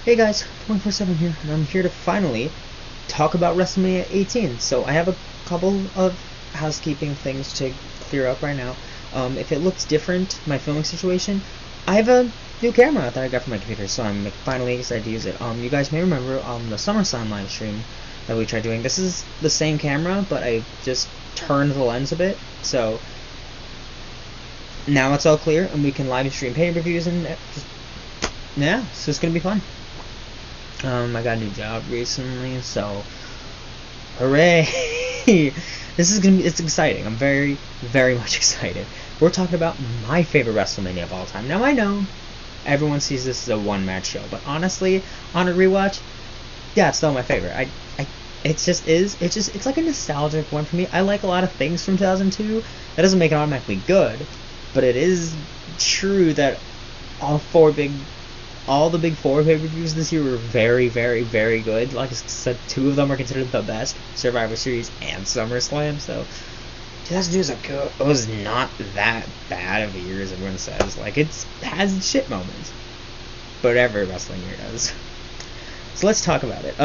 Hey guys, 24/7 here, and I'm here to finally talk about WrestleMania 18. So I have a couple of housekeeping things to clear up right now. If it looks different, my filming situation, I have a new camera that I got from my computer, so I'm finally excited to use it. You guys may remember the SummerSlam live stream that we tried doing. This is the same camera, but I just turned the lens a bit, so now it's all clear, and we can live stream pay-per-views and just, yeah, so it's gonna be fun. I got a new job recently, so hooray! It's exciting. I'm very, very much excited. We're talking about my favorite WrestleMania of all time. Now I know everyone sees this as a one-match show, but honestly, on a rewatch, yeah, it's still my favorite. It's like a nostalgic one for me. I like a lot of things from 2002. That doesn't make it automatically good, but it is true that all the big four pay-per-views this year were very, very, very good. Like I said, two of them are considered the best, Survivor Series and SummerSlam, so 2002 was not that bad of a year as everyone says. Like, it has its shit moments, but every wrestling year does. So let's talk about it.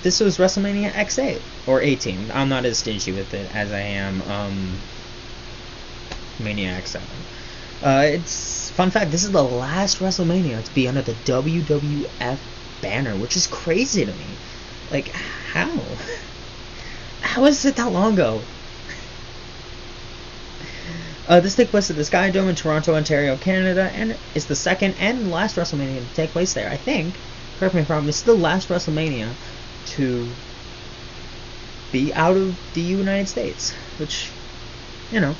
This was WrestleMania X8, or 18. I'm not as stingy with it as I am Mania X7. It's fun fact, this is the last WrestleMania to be under the WWF banner, which is crazy to me. Like, how? How is it that long ago? This took place at the Sky Dome in Toronto, Ontario, Canada, and it's the second and last WrestleMania to take place there. I think, correct me if I'm wrong, it's the last WrestleMania to be out of the United States, which, you know,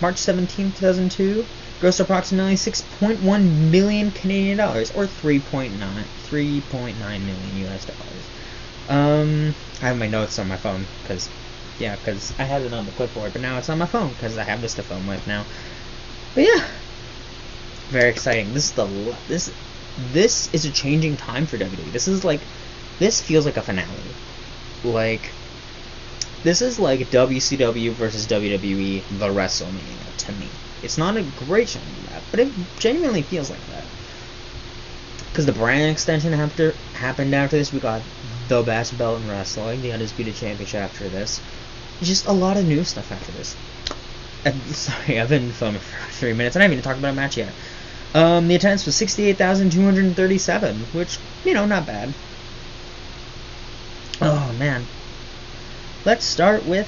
March 17th, 2002, grossed approximately 6.1 million Canadian dollars, or 3.9 million US dollars. I have my notes on my phone, because I had it on the clipboard, but now it's on my phone, because I have this to film with now. But yeah, very exciting. This is a changing time for WWE. This feels like a finale. Like, this is like WCW versus WWE, the WrestleMania, to me. It's not a great show like that, but it genuinely feels like that. Because the brand extension happened after this. We got the best belt in wrestling, the Undisputed Championship after this. Just a lot of new stuff after this. Sorry, I've been filming for 3 minutes, and I haven't even talked about a match yet. The attendance was 68,237, which, not bad. Oh, man. Let's start with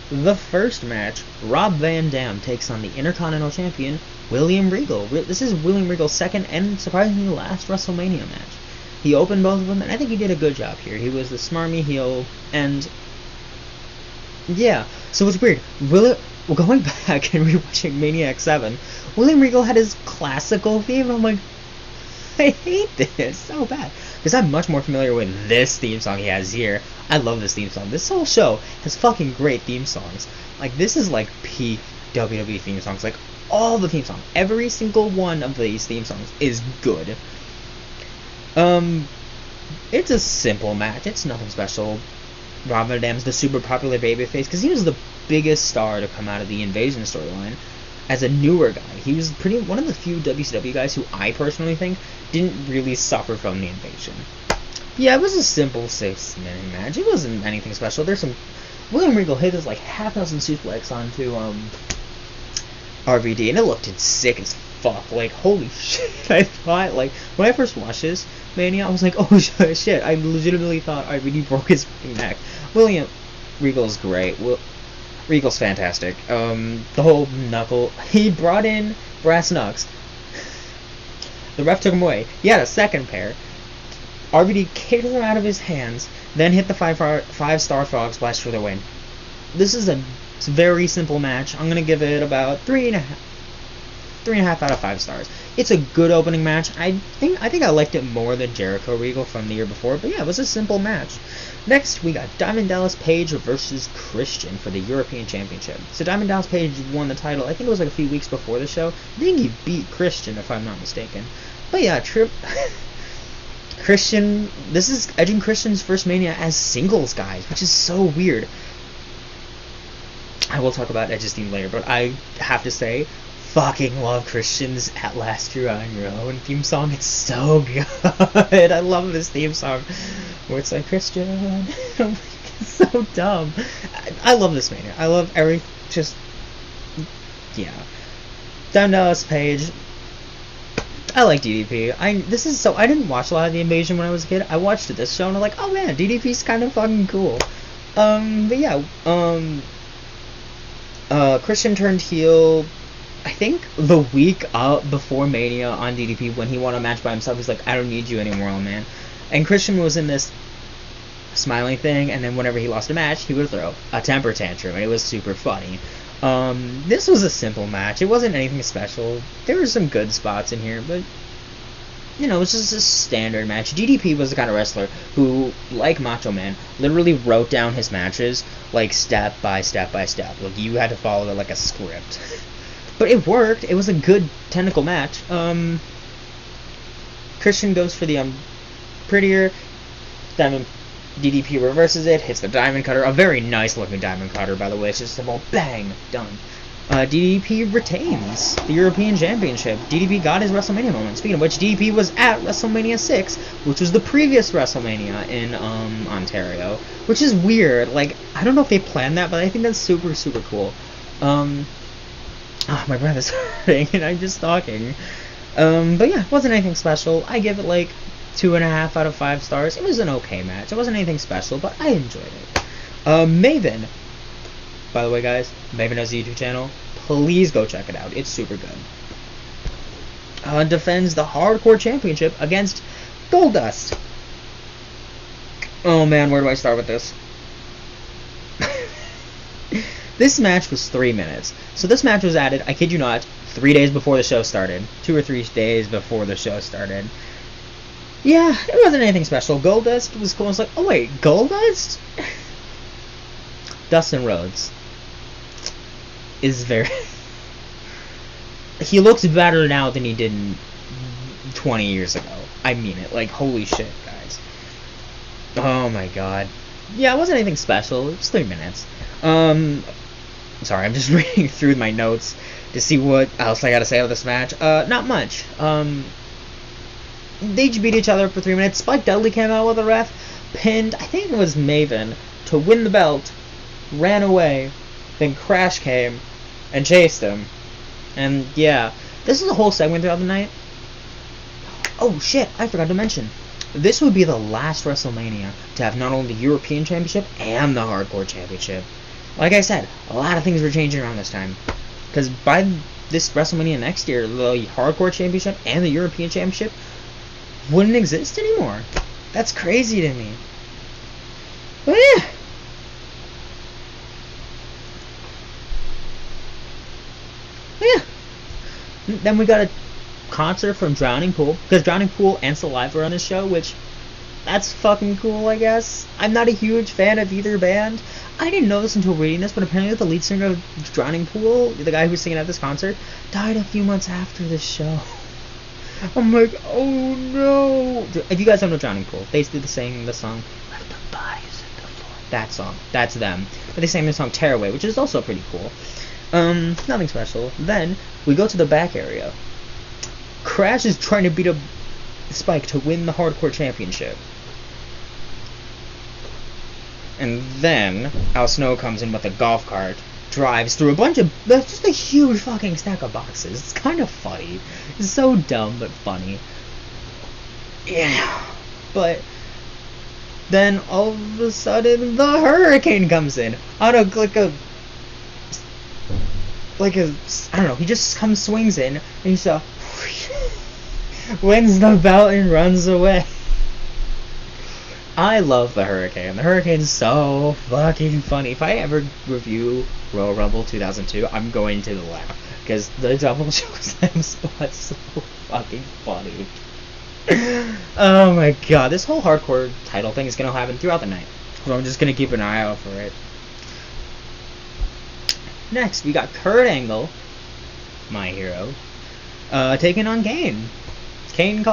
the first match. Rob Van Dam takes on the Intercontinental Champion, William Regal. This is William Regal's second and surprisingly last WrestleMania match. He opened both of them, and I think he did a good job here. He was the smarmy heel, and yeah, so it's weird. Going back and rewatching Mania X7, William Regal had his classical theme. I'm like, I hate this so bad, because I'm much more familiar with this theme song he has here. I love this theme song. This whole show has fucking great theme songs. Like, this is like peak WWE theme songs. Like, all the theme songs, every single one of these theme songs is good. It's a simple match. It's nothing special. Rob Van Dam's the super popular babyface because he was the biggest star to come out of the Invasion storyline as a newer guy. He was one of the few WCW guys who I personally think didn't really suffer from the Invasion. Yeah, it was a simple 6-minute match. It wasn't anything special. William Regal hit his like half-dozen suplex onto RVD, and it looked sick as fuck. Like, holy shit! I thought, like, when I first watched this Mania, I was like, oh shit! I legitimately thought RVD broke his fucking neck. William Regal's great. Regal's fantastic. The whole knuckle. He brought in brass knucks. The ref took him away. He had a second pair. RVD kicked them out of his hands, then hit the 5-star frog splash for the win. This is a very simple match. I'm gonna give it about 3.5 out of 5 stars. It's a good opening match. I think I liked it more than Jericho Regal from the year before, but yeah, it was a simple match. Next, we got Diamond Dallas Page versus Christian for the European Championship. So Diamond Dallas Page won the title, I think it was like a few weeks before the show. I think he beat Christian, if I'm not mistaken. But yeah, Christian, this is Edge and Christian's first Mania as singles guys, which is so weird. I will talk about Edge's team later, but I have to say, fucking love Christian's At Last You're On Your Own theme song. It's so good. I love this theme song where it's like, Christian. It's so dumb. I love this Mania. I love yeah. Down to us, Paige. I like DDP. I didn't watch a lot of The Invasion when I was a kid. I watched this show and I'm like, oh man, DDP's kind of fucking cool. But yeah, Christian turned heel, I think the week before Mania on DDP when he won a match by himself. He's like, I don't need you anymore, old man. And Christian was in this smiling thing, and then whenever he lost a match, he would throw a temper tantrum, and it was super funny. This was a simple match. It wasn't anything special. There were some good spots in here, but you know, it was just a standard match. DDP was the kind of wrestler who, like Macho Man, literally wrote down his matches like step by step by step. Like you had to follow it like a script. But it worked. It was a good technical match. Christian goes for the prettier. Diamond DDP reverses it, hits the diamond cutter. A very nice looking diamond cutter, by the way. It's just a little bang, done. DDP retains the European Championship. DDP got his WrestleMania moment. Speaking of which, DDP was at WrestleMania 6, which was the previous WrestleMania in Ontario, which is weird. Like, I don't know if they planned that, but I think that's super, super cool. My breath is hurting, and I'm just talking. But yeah, it wasn't anything special. I give it like 2.5 out of 5 stars. It was an okay match. It wasn't anything special, but I enjoyed it. Maven. By the way, guys, Maven has a YouTube channel. Please go check it out. It's super good. Defends the Hardcore Championship against Goldust. Oh man, where do I start with this? This match was 3 minutes. So this match was added, I kid you not, 3 days before the show started. 2 or 3 days before the show started. Yeah, it wasn't anything special. Goldust was cool. I was like, oh wait, Goldust? Dustin Rhodes is very... He looks better now than he did 20 years ago. I mean it. Like, holy shit, guys. Oh my god. Yeah, it wasn't anything special. It was 3 minutes. Sorry, I'm just reading through my notes to see what else I gotta say about this match. Not much. They each beat each other for 3 minutes. Spike Dudley came out with a ref, pinned, I think it was Maven, to win the belt, ran away, then Crash came and chased him. And yeah, this is a whole segment throughout the night. Oh shit, I forgot to mention. This would be the last WrestleMania to have not only the European Championship and the Hardcore Championship. Like I said, a lot of things were changing around this time. Because by this WrestleMania next year, the Hardcore Championship and the European Championship wouldn't exist anymore. That's crazy to me. But yeah. Then we got a concert from Drowning Pool, because Drowning Pool and Saliva are on this show, which, that's fucking cool, I guess. I'm not a huge fan of either band. I didn't know this until reading this, but apparently the lead singer of Drowning Pool, the guy who was singing at this concert, died a few months after this show. I'm like, oh no. If you guys don't know Drowning Pool, they do the song, Let the Bodies Hit the Floor. That song, that's them. But they sang the song Tearaway, which is also pretty cool. Nothing special. Then, we go to the back area. Crash is trying to beat up Spike to win the Hardcore Championship. And then, Al Snow comes in with a golf cart, drives through a bunch of... just a huge fucking stack of boxes. It's kind of funny. It's so dumb, but funny. Yeah. But then, all of a sudden, the Hurricane comes in. On a, I don't know, he just swings in, and he just wins the belt and runs away. I love the Hurricane. The Hurricane's so fucking funny. If I ever review Royal Rumble 2002, I'm going to laugh, because the double chokeslam spot's so fucking funny. Oh my god, this whole hardcore title thing is going to happen throughout the night, so I'm just going to keep an eye out for it. Next, we got Kurt Angle, my hero, taking on Kane. Kane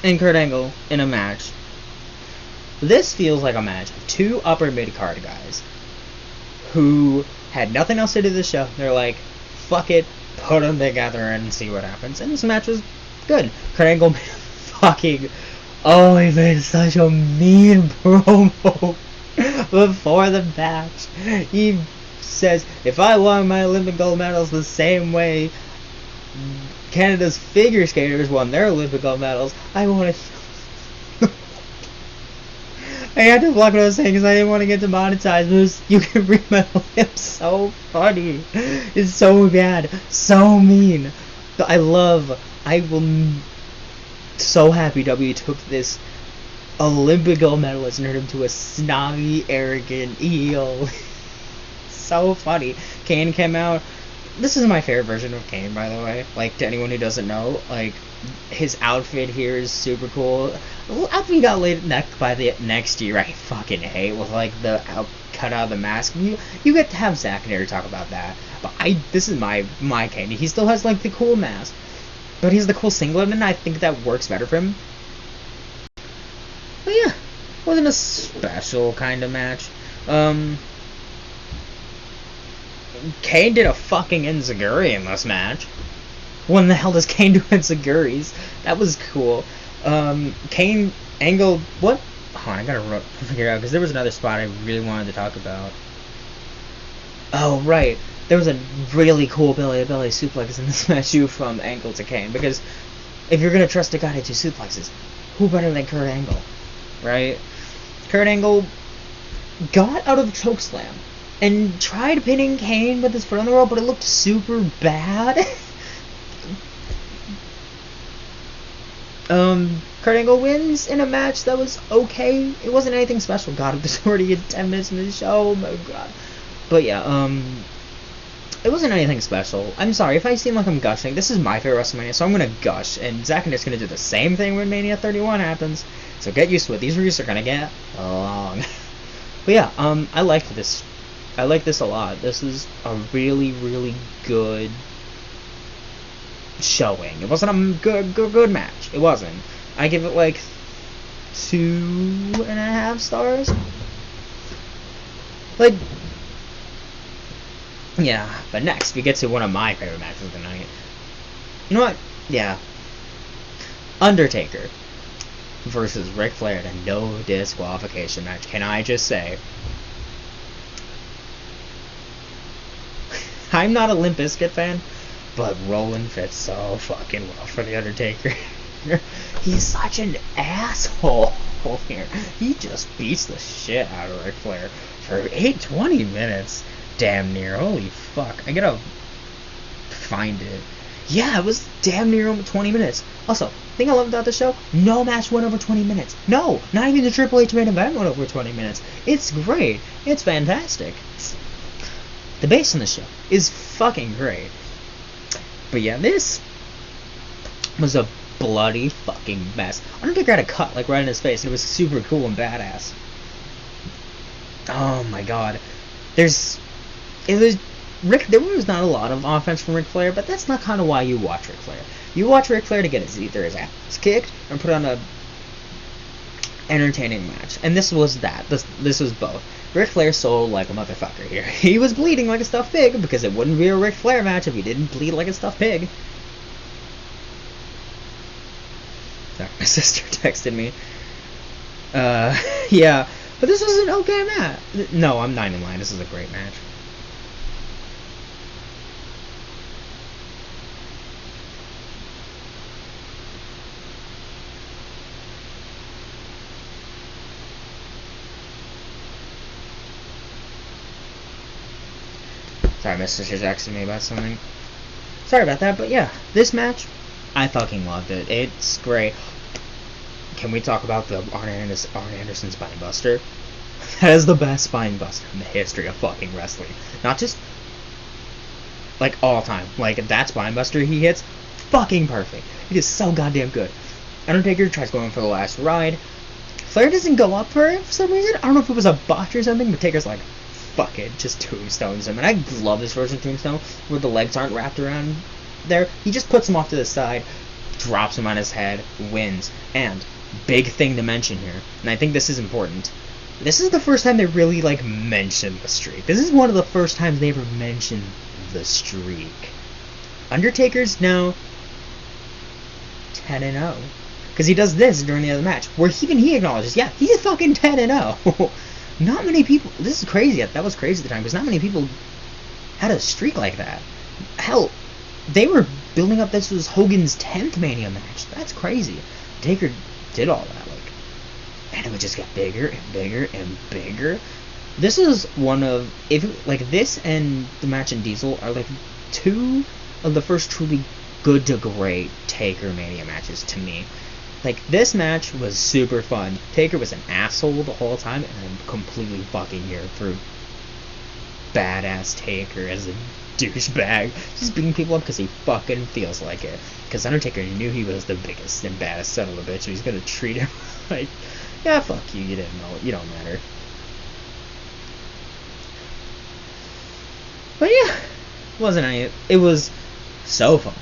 and Kurt Angle in a match. This feels like a match of two upper mid-card guys who had nothing else to do this show. They're like, fuck it, put them together and see what happens. And this match was good. Kurt Angle made a fucking... Oh, he made such a mean promo before the match. He says, if I won my Olympic gold medals the same way Canada's figure skaters won their Olympic gold medals, I want to... I had to block what I was saying because I didn't want to get demonetized. But you can read my lips. So funny. It's so bad. So mean. But I will... So happy W took this Olympic gold medalist and turned him to a snobby, arrogant eel. So funny. Kane came out. This is my favorite version of Kane, by the way. Like, to anyone who doesn't know, like, his outfit here is super cool. After he got laid neck by the next year, I fucking hate, with, like, the cut out of the mask. You get to have Zack and Eric talk about that. But this is my Kane. He still has, like, the cool mask. But he's the cool singlet, and I think that works better for him. But yeah, wasn't a special kind of match. Kane did a fucking enziguri in this match. When the hell does Kane do enziguris? That was cool. Kane angled... What? Hold on, I gotta figure it out, because there was another spot I really wanted to talk about. Oh, right. There was a really cool belly-to-belly suplex in this match, too, from Angle to Kane. Because if you're gonna trust a guy to do suplexes, who better than Kurt Angle? Right? Kurt Angle got out of Chokeslam and tried pinning Kane with his foot on the rope, but it looked super bad. Kurt Angle wins in a match that was okay. It wasn't anything special. God, there's already 10 minutes in the show. Oh my god. But yeah, it wasn't anything special. I'm sorry if I seem like I'm gushing. This is my favorite WrestleMania, so I'm gonna gush. And Zack and Eric's gonna do the same thing when Mania 31 happens. So get used to it. These reviews are gonna get long. But yeah, I liked this. I like this a lot. This is a really, really good showing. It wasn't a good match. It wasn't. I give it like 2.5 stars. Like, yeah. But next we get to one of my favorite matches of the night. You know what? Yeah. Undertaker versus Ric Flair in a no disqualification match. Can I just say, I'm not a Limp Bizkit fan, but Roland fits so fucking well for The Undertaker. He's such an asshole here. He just beats the shit out of Ric Flair for 20 minutes. Damn near. Holy fuck. I gotta find it. Yeah, it was damn near over 20 minutes. Also, thing I love about the show, no match went over 20 minutes. No, not even the Triple H main event went over 20 minutes. It's great. It's fantastic. The bass in the show is fucking great. But yeah, this was a bloody fucking mess. Undertaker had a cut like right in his face, and it was super cool and badass. Oh my god. There was not a lot of offense from Ric Flair, but that's not kind of why you watch Ric Flair. You watch Ric Flair to get either his ass kicked or put on a entertaining match, and this was that. This was both. Ric Flair sold like a motherfucker here. He was bleeding like a stuffed pig, because it wouldn't be a Ric Flair match if he didn't bleed like a stuffed pig. Sorry, my sister texted me. Yeah, but this was an okay match. No, I'm 9 in line. This is a great match. Sorry, my sister texted me about something. Sorry about that, but yeah, this match, I fucking loved it. It's great. Can we talk about the Arn Anderson spine buster? That is the best spine buster in the history of fucking wrestling. Not just, like, all time. Like, that spine buster he hits, fucking perfect. It is so goddamn good. Undertaker tries going for the last ride. Flair doesn't go up for it for some reason. I don't know if it was a botch or something, but Taker's like, fuck it, just tombstones him. And I love this version of Tombstone, where the legs aren't wrapped around there. He just puts him off to the side, drops him on his head, wins. And, big thing to mention here, and I think this is important, This is the first time they really, like, mentioned the streak. This is one of the first times they ever mentioned the streak. Undertaker's now 10-0. Because he does this during the other match, where even he acknowledges, yeah, he's fucking 10-0. Not many people, this is crazy, that was crazy at the time, because not many people had a streak like that. Hell, they were building up this was Hogan's 10th Mania match. That's crazy. Taker did all that, like, and it would just get bigger and bigger and bigger. This is one of, like, this and the match in Diesel are, like, two of the first truly good to great Taker Mania matches to me. Like, this match was super fun. Taker was an asshole the whole time, and I'm completely fucking here for badass Taker as a douchebag, just beating people up because he fucking feels like it. Because Undertaker knew he was the biggest and baddest son of a bitch, so he's gonna treat him like, yeah, fuck you, you didn't know, you don't matter. But yeah, wasn't I? It was so fun.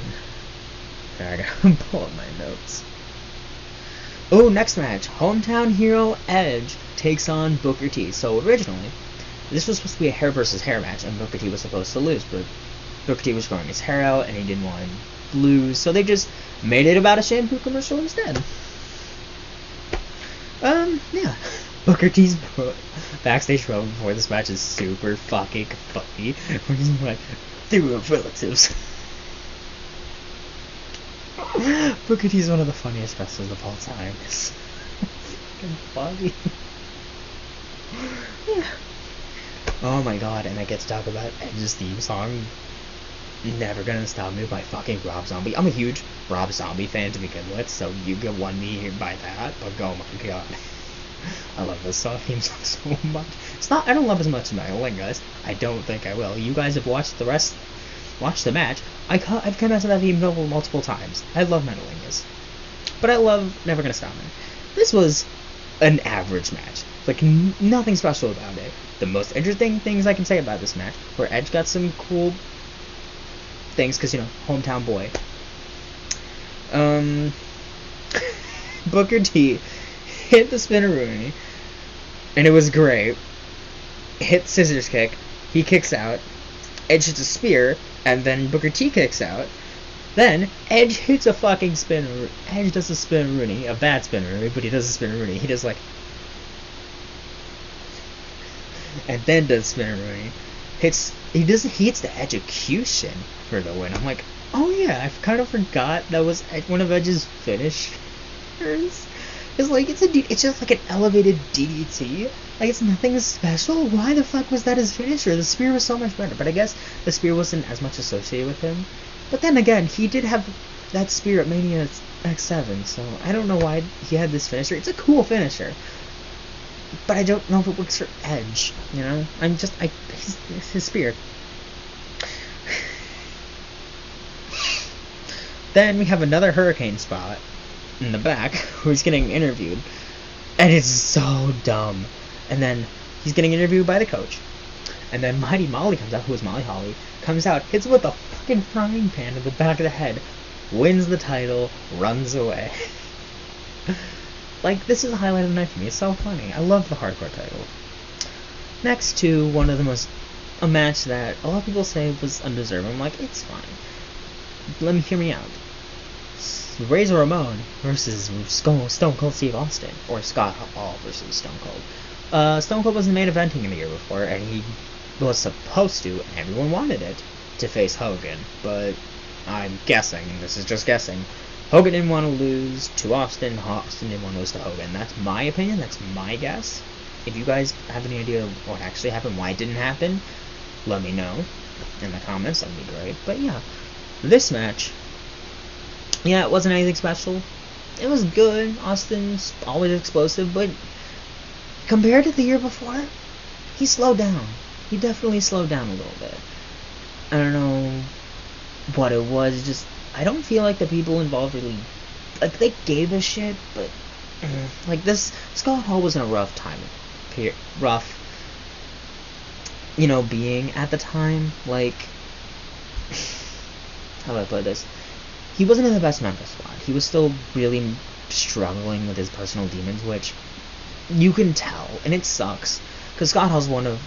I gotta pull up my notes. Oh, next match, Hometown Hero Edge takes on Booker T. So originally, this was supposed to be a hair versus hair match, and Booker T was supposed to lose, but Booker T was growing his hair out, and he didn't want to lose, so they just made it about a shampoo commercial instead. Yeah. Booker T's backstage promo before this match is super fucking funny. Where he's like, they were relatives. Booker T's one of the funniest wrestlers of all time. It's fucking funny. Yeah. Oh my god, and I get to talk about Edge's theme song, Never Gonna Stop Me by fucking Rob Zombie. I'm a huge Rob Zombie fan to begin with, so you get won me by that, but oh my god. I love this theme song so much. I don't love it as much as Metal guys. I don't think I will. You guys have watched the match. I've come out to that theme multiple times. I love Metal but I love Never Gonna Stop Me. This was an average match. Like, nothing special about it. The most interesting things I can say about this match were Edge got some cool things, because, you know, hometown boy. Booker T hit the spinneroonie, and it was great. Hit scissors kick, he kicks out, Edge hits a spear, and then Booker T kicks out. Then Edge hits a fucking spinner. Edge does a spinneroonie, a bad spinneroonie, but he does a spinneroonie. He does like, and then does spinneroonie. He hits the execution for the win. I'm like, oh yeah, I kind of forgot that was one of Edge's finishers. It's like, it's just like an elevated DDT. Like, it's nothing special. Why the fuck was that his finisher? The spear was so much better, but I guess the spear wasn't as much associated with him. But then again, he did have that spear at Mania X8, so I don't know why he had this finisher. It's a cool finisher, but I don't know if it works for Edge, you know? His spear. Then we have another hurricane spot in the back, where he's getting interviewed, and it's so dumb. And then he's getting interviewed by the coach, and then Mighty Molly comes out, who is Molly Holly, comes out, hits him with a fucking frying pan in the back of the head, wins the title, runs away. Like, this is the highlight of the night for me. It's so funny. I love the hardcore title. Next to one of a match that a lot of people say was undeserved. I'm like, it's fine. Hear me out. Razor Ramon versus Stone Cold Steve Austin, or Scott Hall versus Stone Cold. Stone Cold wasn't main eventing in the year before, and he was supposed to, and everyone wanted it, to face Hogan, but I'm guessing, this is just guessing, Hogan didn't want to lose to Austin, Austin didn't want to lose to Hogan. That's my opinion, that's my guess. If you guys have any idea what actually happened, why it didn't happen, let me know in the comments, that'd be great. But yeah, this match, yeah, it wasn't anything special. It was good. Austin's always explosive, but compared to the year before, he slowed down. He definitely slowed down a little bit. I don't know what it was, just, I don't feel like the people involved really, like, they gave a shit, but, like, this, Scott Hall was in a rough time, rough, you know, being at the time, like, how do I put this? He wasn't in the best mental squad. He was still really struggling with his personal demons, which you can tell, and it sucks, because Scott Hall's one of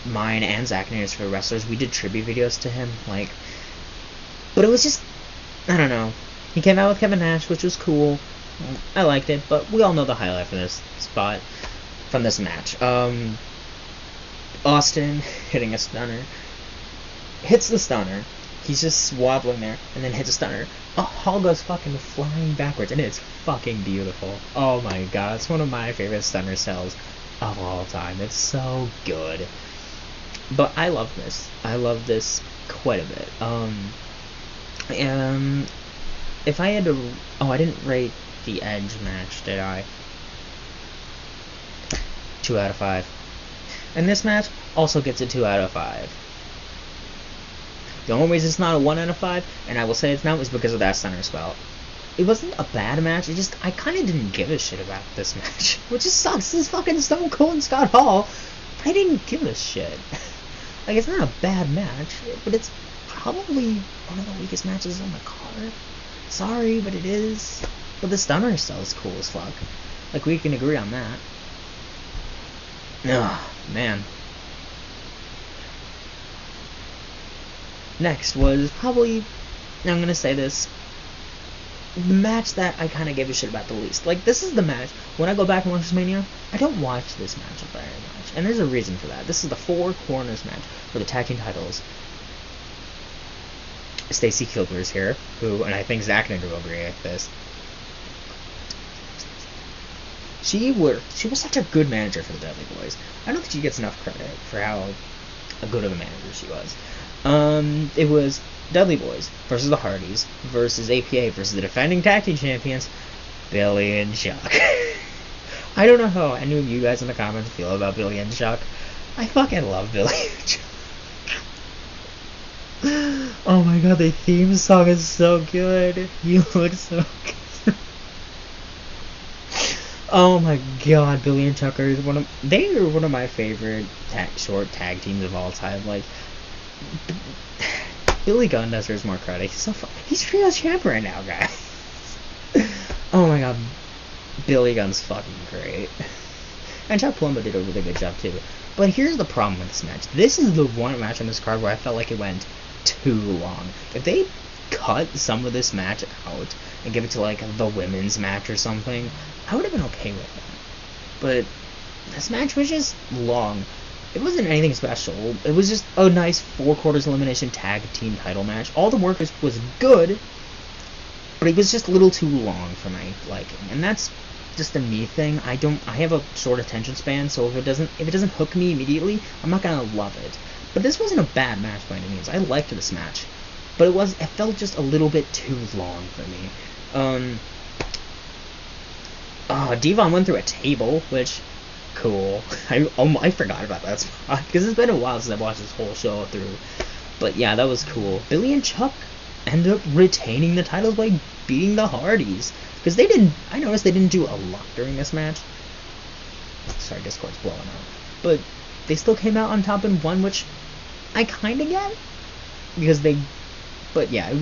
mine and Zack Nader's favorite wrestlers. We did tribute videos to him, like, but it was just, I don't know. He came out with Kevin Nash, which was cool. I liked it, but we all know the highlight from this spot, from this match. Austin hitting a stunner, hits the stunner. He's just wobbling there, and then hits a stunner. Hall goes fucking flying backwards, and it's fucking beautiful. Oh my god, it's one of my favorite stunner sells of all time. It's so good. But I love this. I love this quite a bit. If I had to... Oh, I didn't rate the Edge match, did I? 2 out of 5. And this match also gets a 2 out of 5. The only reason it's not a 1 out of 5, and I will say it's not, is because of that stunner spell. It wasn't a bad match, I kind of didn't give a shit about this match. Which just sucks. This is fucking Stone Cold and Scott Hall. I didn't give a shit. Like, it's not a bad match, but it's probably one of the weakest matches on the card. Sorry, but it is. But the stunner still is cool as fuck. Like, we can agree on that. Ugh, man. Next was probably, I'm gonna say this, the match that I kind of gave a shit about the least. Like, this is the match, when I go back and watch Mania, I don't watch this match very much. And there's a reason for that. This is the Four Corners match for the tag team titles. Stacy Keibler's here, who, and I think Zack Nader will agree with this. She was such a good manager for the Dudley Boys. I don't think she gets enough credit for how good of a manager she was. It was Dudley Boys versus the Hardys versus APA versus the defending tag team champions, Billy and Chuck. I don't know how any of you guys in the comments feel about Billy and Chuck. I fucking love Billy and Chuck. Oh my god, the theme song is so good. You look so good. Oh my god, Billy and Chuck are one of my favorite short tag teams of all time. Like, Billy Gunn deserves more credit. He's Trios champ right now, guys. Oh my god, Billy Gunn's fucking great. And Chuck Palumbo did a really good job too. But here's the problem with this match. This is the one match on this card where I felt like it went too long. If they cut some of this match out and give it to like the women's match or something, I would have been okay with that. But this match was just long. It wasn't anything special. It was just a nice 4 quarters elimination tag team title match. All the work was good, but it was just a little too long for my liking. And that's just a me thing. I have a short attention span, so if it doesn't hook me immediately, I'm not gonna love it. But this wasn't a bad match by any means. I liked this match, but it felt just a little bit too long for me. Devon went through a table, which, cool. I forgot about that spot, because it's been a while since I've watched this whole show through. But yeah, that was cool. Billy and Chuck ended up retaining the titles by beating the Hardys. Because I noticed they didn't do a lot during this match. Sorry, Discord's blowing up. But they still came out on top and won, which I kind of get. But yeah,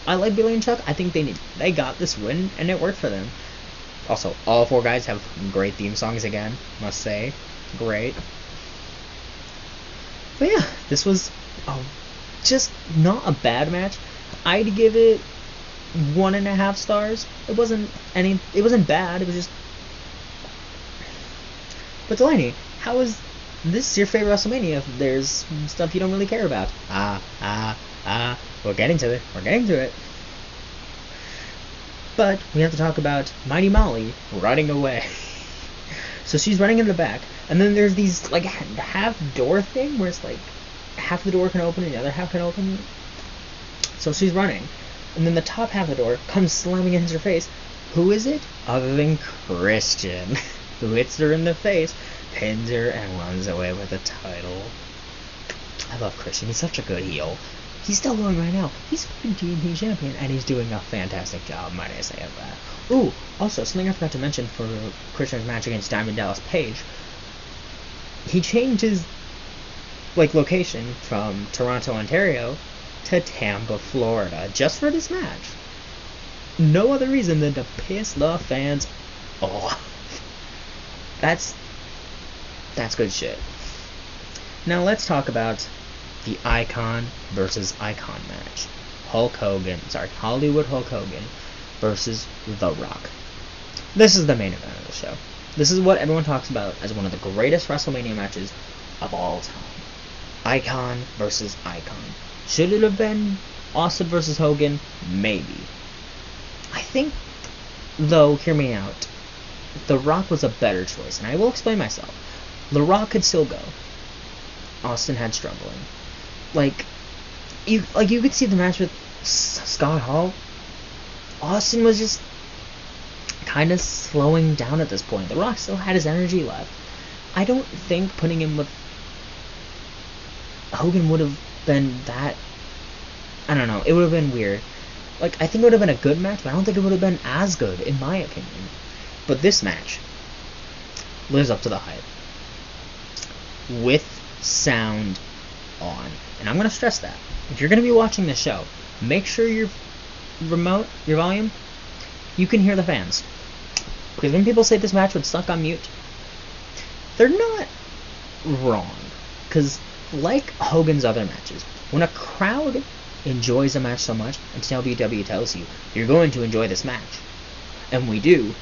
I like Billy and Chuck. I think they got this win, and it worked for them. Also, all 4 guys have great theme songs again, must say. Great. But yeah, this was just not a bad match. I'd give it 1.5 stars. It wasn't bad, it was just... But Delaney, how is this your favorite WrestleMania if there's stuff you don't really care about? We're getting to it. But we have to talk about Mighty Molly running away. So she's running in the back, and then there's these like half door thing where it's like half the door can open and the other half can open. So she's running, and then the top half of the door comes slamming into her face. Who is it? Other than Christian, who hits her in the face, pins her, and runs away with the title. I love Christian. He's such a good heel. He's still going right now. He's fucking TNT champion, and he's doing a fantastic job, might I say, of that. Ooh, also, something I forgot to mention for Christian's match against Diamond Dallas Page. He changed his, location from Toronto, Ontario, to Tampa, Florida, just for this match. No other reason than to piss the fans off. That's good shit. Now let's talk about the Icon versus Icon match. Hollywood Hulk Hogan versus The Rock. This is the main event of the show. This is what everyone talks about as one of the greatest WrestleMania matches of all time. Icon versus Icon. Should it have been Austin versus Hogan? Maybe. I think, though, hear me out, The Rock was a better choice, and I will explain myself. The Rock could still go. Austin had struggling. You could see the match with Scott Hall. Austin was just kind of slowing down at this point. The Rock still had his energy left. I don't think putting him with Hogan would have been that... I don't know. It would have been weird. I think it would have been a good match, but I don't think it would have been as good, in my opinion. But this match lives up to the hype. With sound on. And I'm going to stress that. If you're going to be watching this show, make sure your volume, you can hear the fans. Because when people say this match would suck on mute, they're not wrong. Because like Hogan's other matches, when a crowd enjoys a match so much, and WWE tells you, you're going to enjoy this match, and we do,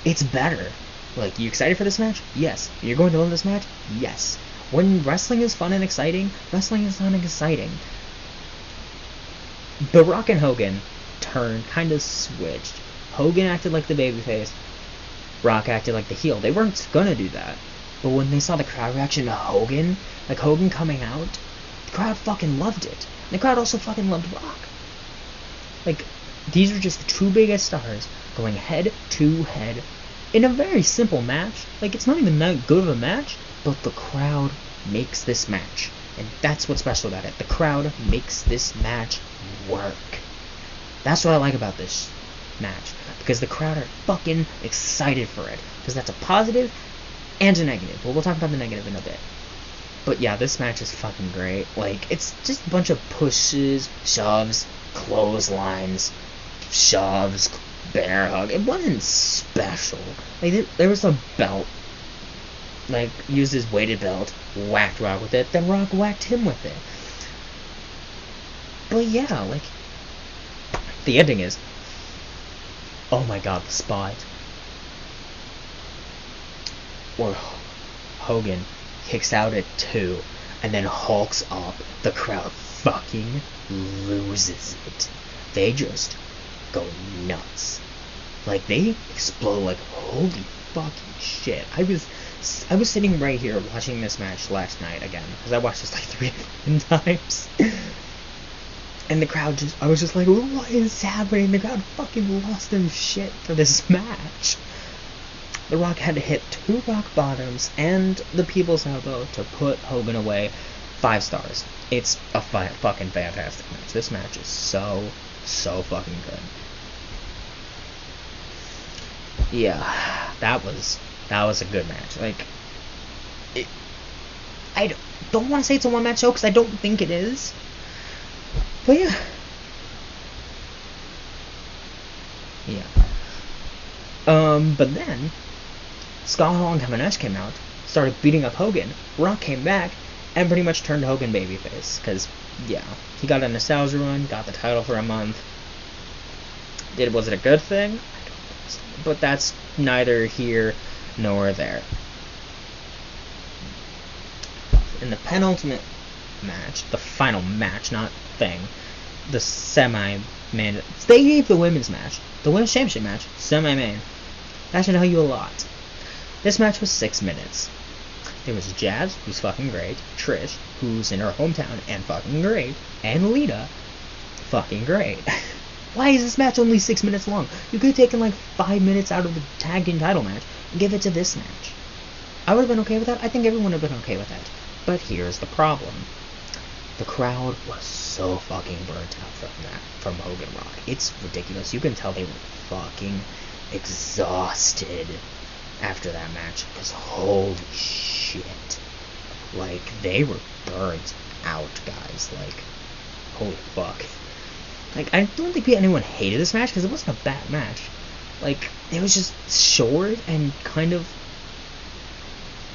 it's better. You excited for this match? Yes. You're going to love this match? Yes. When wrestling is fun and exciting, wrestling is fun and exciting. The Rock and Hogan kind of switched. Hogan acted like the babyface. Rock acted like the heel. They weren't gonna do that. But when they saw the crowd reaction to Hogan, Hogan coming out, the crowd fucking loved it. And the crowd also fucking loved Rock. These are just the two biggest stars going head to head in a very simple match. It's not even that good of a match, but the crowd makes this match. And that's what's special about it. The crowd makes this match work. That's what I like about this match. Because the crowd are fucking excited for it. Because that's a positive and a negative. Well, we'll talk about the negative in a bit. But yeah, this match is fucking great. It's just a bunch of pushes, shoves, clotheslines, shoves, bear hug. It wasn't special. There was a belt. Used his weighted belt, whacked Rock with it, then Rock whacked him with it. But yeah, the ending is, oh my god, the spot where Hogan kicks out at 2 and then hulks up, the crowd fucking loses it. They just go nuts. They explode holy fucking shit. I was sitting right here watching this match last night again, because I watched this 3 times. And the crowd I was just what is happening? The crowd fucking lost their shit for this match. The Rock had to hit 2 rock bottoms and the People's Elbow to put Hogan away. 5 stars. It's a fucking fantastic match. This match is so fucking good. Yeah, that was a good match. I don't want to say it's a one-match show, because I don't think it is. But yeah. But then, Scott Hall and Kevin Nash came out, started beating up Hogan. Rock came back, and pretty much turned Hogan babyface. Because, yeah, he got a nostalgia run, got the title for a month. Was it a good thing? I don't think so. But that's neither here nor there. In the penultimate match, the final match, not thing, the semi-main, they gave the women's match, the women's championship match, semi-main. That should tell you a lot. This match was 6 minutes. There was Jazz, who's fucking great, Trish, who's in her hometown and fucking great, and Lita, fucking great. Why is this match only 6 minutes long? You could have taken 5 minutes out of the tag team title match and give it to this match. I would have been okay with that. I think everyone would have been okay with that. But here's the problem. The crowd was so fucking burnt out from Hogan Rock. It's ridiculous. You can tell they were fucking exhausted after that match. Because holy shit. They were burnt out, guys. Holy fuck. I don't think anyone hated this match, because it wasn't a bad match. It was just short and kind of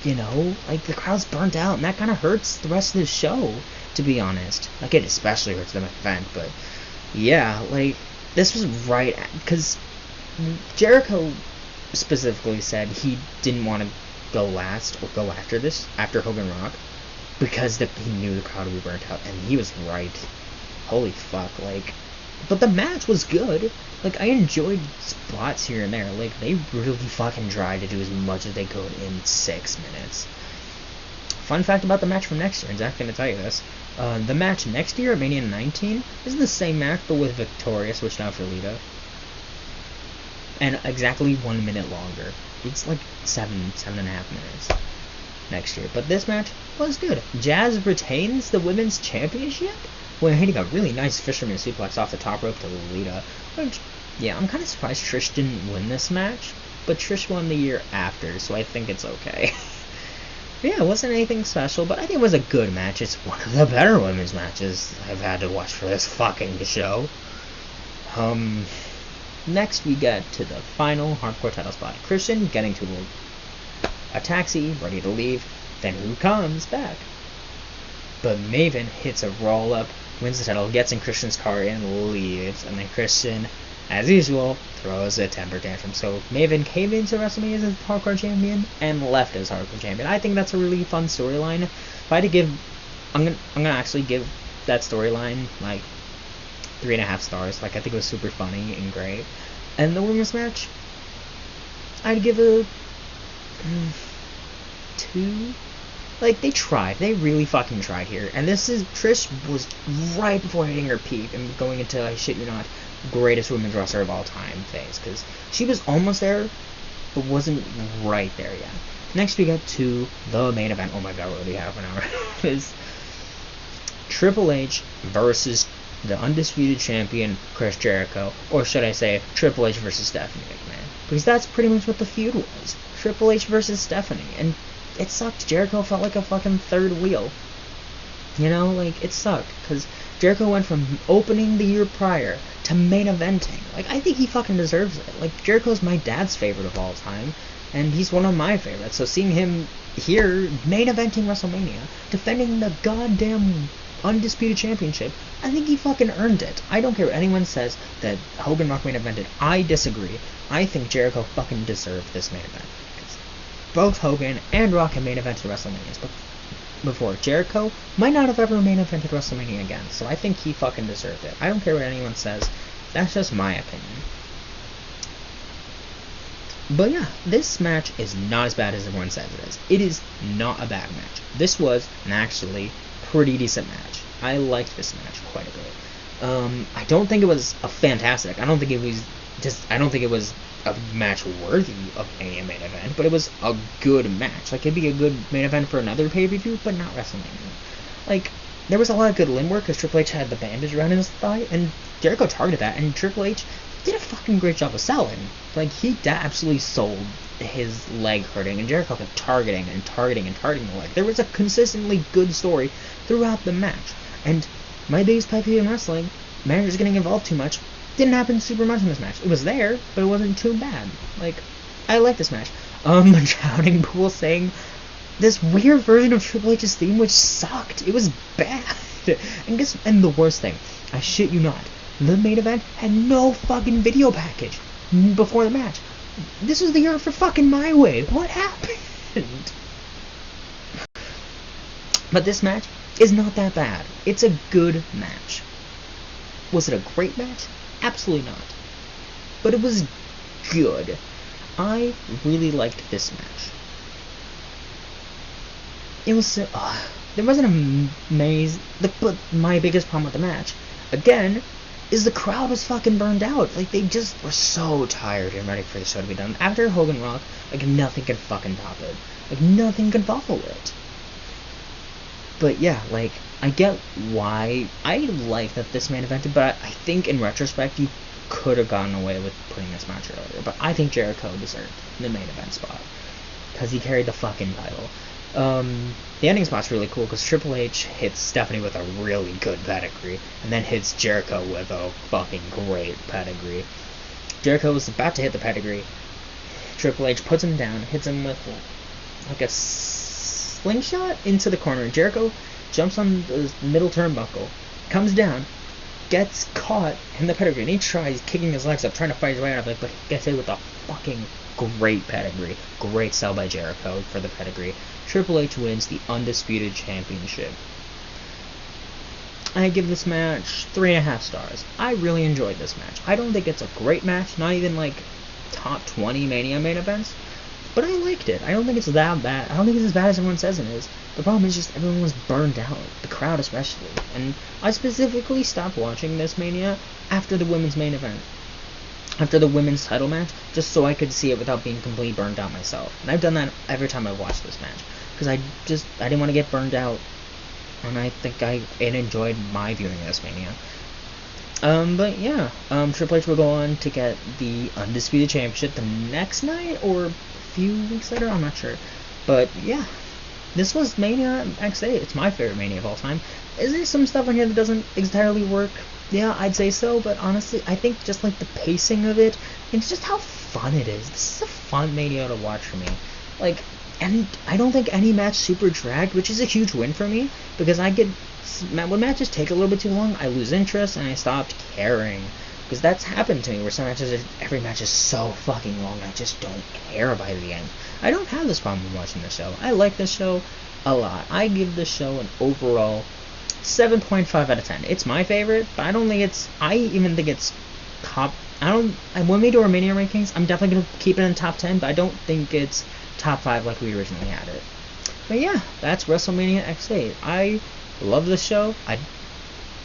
you know, like, the crowd's burnt out, and that kind of hurts the rest of the show, to be honest. Like, it especially hurts the main event, but, yeah, like, this was right, because Jericho specifically said he didn't want to go last, or go after Hogan Rock, because he knew the crowd would be burnt out, and he was right. Holy fuck, like, but the match was good. Like, I enjoyed spots here and there. Like, they really fucking tried to do as much as they could in 6 minutes. Fun fact about the match from next year, and Zach's gonna tell you this. The match next year, at Mania 19, is the same match, but with Victoria switched out for Lita. And exactly 1 minute longer. It's like 7.5 minutes next year. But this match was good. Jazz retains the Women's Championship, while hitting a really nice Fisherman suplex off the top rope to Lita. Which, yeah, I'm kind of surprised Trish didn't win this match, but Trish won the year after, so I think it's okay. Yeah, it wasn't anything special, but I think it was a good match. It's one of the better women's matches I've had to watch for this fucking show. Next we get to the final hardcore title spot. Christian getting to a taxi, ready to leave, then who comes back? But Maven hits a roll-up, wins the title, gets in Christian's car, and leaves. And then Christian, as usual, throws a temper tantrum. So Maven came into WrestleMania as a hardcore champion and left as hardcore champion. I think that's a really fun storyline. If I had to give, I'm gonna actually give that storyline like 3.5 stars. Like, I think it was super funny and great. And the women's match, I'd give a 2. Like, they tried. They really fucking tried here. And Trish was right before hitting her peak and going into, I shit you not, greatest women's wrestler of all time phase. Because she was almost there, but wasn't right there yet. Next we get to the main event. Oh my god, we're already half an hour. Is Triple H versus the undisputed champion, Chris Jericho. Or should I say, Triple H versus Stephanie McMahon. Because that's pretty much what the feud was. Triple H versus Stephanie. And it sucked. Jericho felt like a fucking third wheel. You know, like, it sucked. Because Jericho went from opening the year prior to main eventing. Like, I think he fucking deserves it. Like, Jericho's my dad's favorite of all time. And he's one of my favorites. So seeing him here, main eventing WrestleMania, defending the goddamn undisputed championship, I think he fucking earned it. I don't care what anyone says that Hogan Rock main evented. I disagree. I think Jericho fucking deserved this main event. Both Hogan and Rock had main evented WrestleManias before. Jericho might not have ever main evented WrestleMania again, so I think he fucking deserved it. I don't care what anyone says. That's just my opinion. But yeah, this match is not as bad as everyone says it is. It is not a bad match. This was an actually pretty decent match. I liked this match quite a bit. I don't think it was a fantastic. I don't think it was a match worthy of a main event, but it was a good match. Like, it'd be a good main event for another pay-per-view, but not WrestleMania. Like, there was a lot of good limb work, because Triple H had the bandage around his thigh, and Jericho targeted that, and Triple H did a fucking great job of selling. Like, he absolutely sold his leg hurting, and Jericho kept targeting the leg. There was a consistently good story throughout the match, and my biggest pet peeve in wrestling, managers getting involved too much, didn't happen super much in this match. It was there, but it wasn't too bad. Like, I like this match. The shouting pool saying this weird version of Triple H's theme, which sucked. It was bad. And the worst thing, I shit you not, the main event had no fucking video package before the match. This was the year for fucking My Way. What happened? But this match is not that bad. It's a good match. Was it a great match? Absolutely not. But it was good. I really liked this match. It was there wasn't a maze, but my biggest problem with the match, again, is the crowd was fucking burned out. Like, they just were so tired and ready for the show to be done. After Hogan Rock, like, nothing can fucking top it. Like, nothing can follow it. But yeah, like, I get why I like that this main evented, but I think in retrospect you could have gotten away with putting this match earlier. But I think Jericho deserved the main event spot because he carried the fucking title. The ending spot's really cool because Triple H hits Stephanie with a really good pedigree and then hits Jericho with a fucking great pedigree. Jericho was about to hit the pedigree. Triple H puts him down, hits him with like a slingshot into the corner. Jericho jumps on the middle turnbuckle, comes down, gets caught in the pedigree, and he tries kicking his legs up, trying to fight his way out of it, but gets hit with a fucking great pedigree. Great sell by Jericho for the pedigree. Triple H wins the Undisputed Championship. I give this match 3.5 stars. I really enjoyed this match. I don't think it's a great match, not even like top 20 Mania main events, but I liked it. I don't think it's that bad. I don't think it's as bad as everyone says it is. The problem is just everyone was burned out, the crowd especially. And I specifically stopped watching this Mania after the women's main event, after the women's title match, just so I could see it without being completely burned out myself. And I've done that every time I've watched this match, because I didn't want to get burned out. And I think I enjoyed my viewing of this Mania. But yeah, Triple H will go on to get the Undisputed Championship the next night, or a few weeks later, I'm not sure. But yeah, this was Mania X8. It's my favorite Mania of all time. Is there some stuff on here that doesn't entirely work? Yeah, I'd say so, but honestly, I think just like the pacing of it, and just how fun it is. This is a fun Mania to watch for me. Like, and I don't think any match super dragged, which is a huge win for me, because when matches take a little bit too long, I lose interest and I stopped caring. Because that's happened to me, where some matches, every match is so fucking long, I just don't care by the end. I don't have this problem with watching the show. I like this show a lot. I give this show an overall 7.5 out of 10. It's my favorite, but I even think it's top. When we do our Mania rankings, I'm definitely going to keep it in top 10, but I don't think it's top 5 like we originally had it. But yeah, that's WrestleMania X8. I love this show. I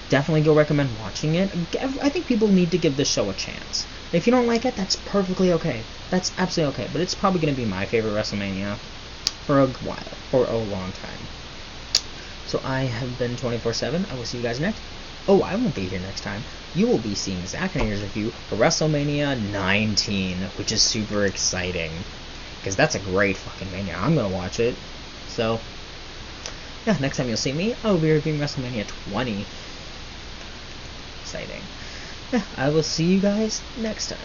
definitely go recommend watching it. I think people need to give this show a chance. If you don't like it, that's perfectly okay. That's absolutely okay. But it's probably going to be my favorite WrestleMania for a while, for a long time. So I have been 24/7. I will see you guys next. Oh, I won't be here next time. You will be seeing Zach and Aaron's review for WrestleMania 19, which is super exciting, because that's a great fucking Mania. I'm going to watch it. So, yeah, next time you'll see me, I will be reviewing WrestleMania 20. Exciting. Yeah, I will see you guys next time.